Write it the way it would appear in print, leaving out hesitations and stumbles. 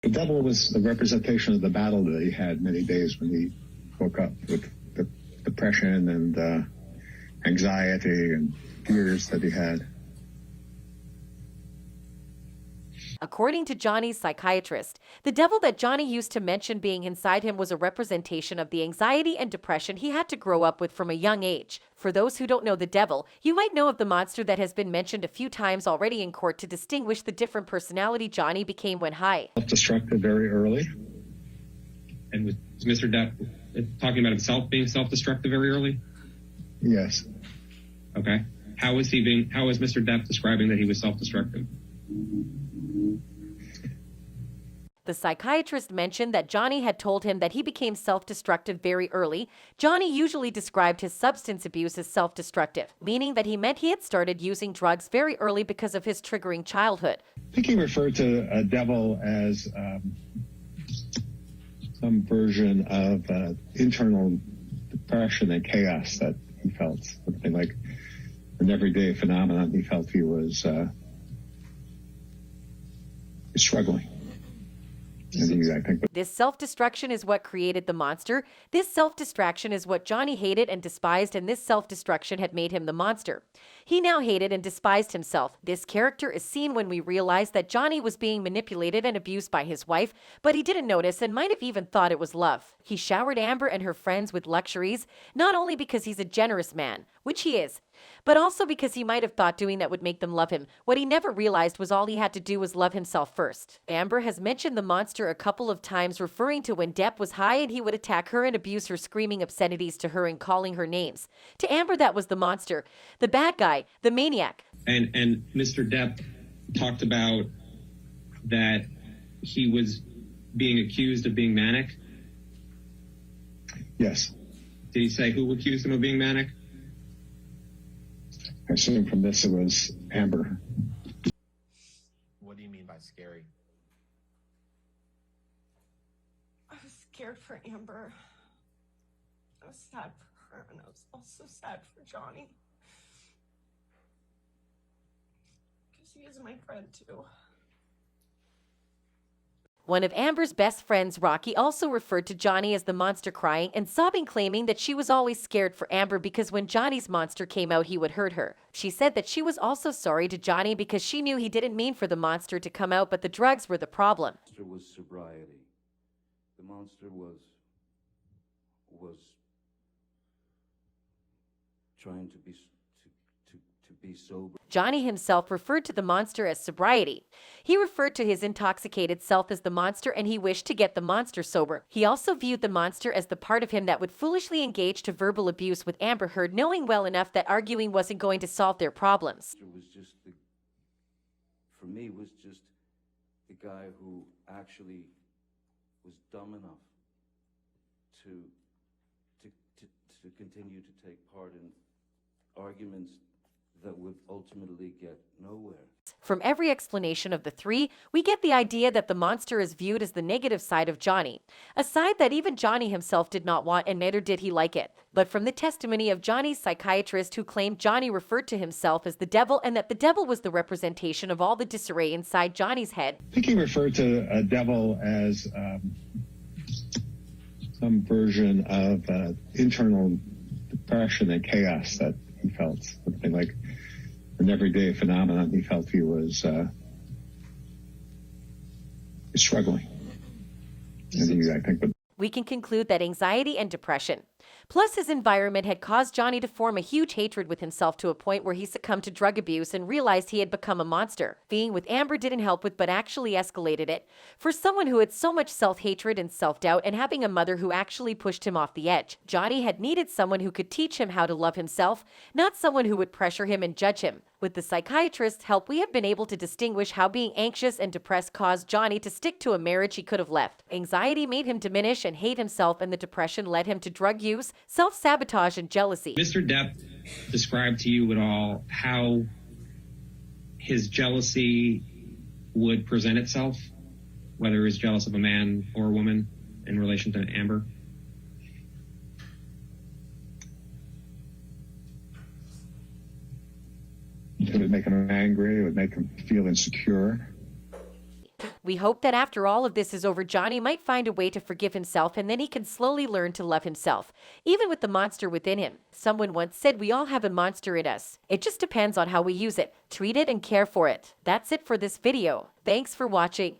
The devil was the representation of the battle that he had many days when he woke up with the depression and anxiety and fears that he had. According to Johnny's psychiatrist, the devil that Johnny used to mention being inside him was a representation of the anxiety and depression he had to grow up with from a young age. For those who don't know the devil, you might know of the monster that has been mentioned a few times already in court to distinguish the different personality Johnny became when high. Self-destructive very early. And was Mr. Depp talking about himself being self-destructive very early? Yes. Okay. How is Mr. Depp describing that he was self-destructive? The psychiatrist mentioned that Johnny had told him that he became self-destructive very early. Johnny usually described his substance abuse as self-destructive, meaning that he meant he had started using drugs very early because of his triggering childhood. I think he referred to a devil as some version of internal depression and chaos that he felt, something like an everyday phenomenon. He felt he was struggling. This self-destruction is what created the monster. This self-destruction is what Johnny hated and despised, and this self-destruction had made him the monster. He now hated and despised himself. This character is seen when we realize that Johnny was being manipulated and abused by his wife, but he didn't notice and might have even thought it was love. He showered Amber and her friends with luxuries, not only because he's a generous man, which he is, but also because he might have thought doing that would make them love him. What he never realized was all he had to do was love himself first. Amber has mentioned the monster a couple of times, referring to when Depp was high and he would attack her and abuse her, screaming obscenities to her and calling her names. To Amber, that was the monster, the bad guy, the maniac. And Mr. Depp talked about that he was being accused of being manic. Yes. Did he say who accused him of being manic? I assume from this it was Amber. What do you mean by scary? I was scared for Amber. I was sad for her, and I was also sad for Johnny. Because he is my friend, too. One of Amber's best friends, Rocky, also referred to Johnny as the monster, crying and sobbing, claiming that she was always scared for Amber because when Johnny's monster came out, he would hurt her. She said that she was also sorry to Johnny because she knew he didn't mean for the monster to come out, but the drugs were the problem. The monster was sobriety. The monster was trying to be sober. Johnny himself referred to the monster as sobriety. He referred to his intoxicated self as the monster, and he wished to get the monster sober. He also viewed the monster as the part of him that would foolishly engage to verbal abuse with Amber Heard, knowing well enough that arguing wasn't going to solve their problems. For me, was just the guy who actually was dumb enough to continue to take part in arguments that would ultimately get nowhere. From every explanation of the three, we get the idea that the monster is viewed as the negative side of Johnny, a side that even Johnny himself did not want, and neither did he like it. But from the testimony of Johnny's psychiatrist, who claimed Johnny referred to himself as the devil and that the devil was the representation of all the disarray inside Johnny's head. I think he referred to a devil as some version of internal depression and chaos that he felt, something like an everyday phenomenon. He felt he was struggling. We can conclude that anxiety and depression, plus his environment, had caused Johnny to form a huge hatred with himself to a point where he succumbed to drug abuse and realized he had become a monster. Being with Amber didn't help with, but actually escalated it. For someone who had so much self-hatred and self-doubt, and having a mother who actually pushed him off the edge, Johnny had needed someone who could teach him how to love himself, not someone who would pressure him and judge him. With the psychiatrist's help, we have been able to distinguish how being anxious and depressed caused Johnny to stick to a marriage he could have left. Anxiety made him diminish and hate himself, and the depression led him to drug use, self-sabotage, and jealousy. Mr. Depp described to you at all how his jealousy would present itself, whether he was jealous of a man or a woman in relation to Amber? It would make him angry. It would make him feel insecure. We hope that after all of this is over, Johnny might find a way to forgive himself, and then he can slowly learn to love himself, even with the monster within him. Someone once said we all have a monster in us. It just depends on how we use it, treat it, and care for it. That's it for this video. Thanks for watching.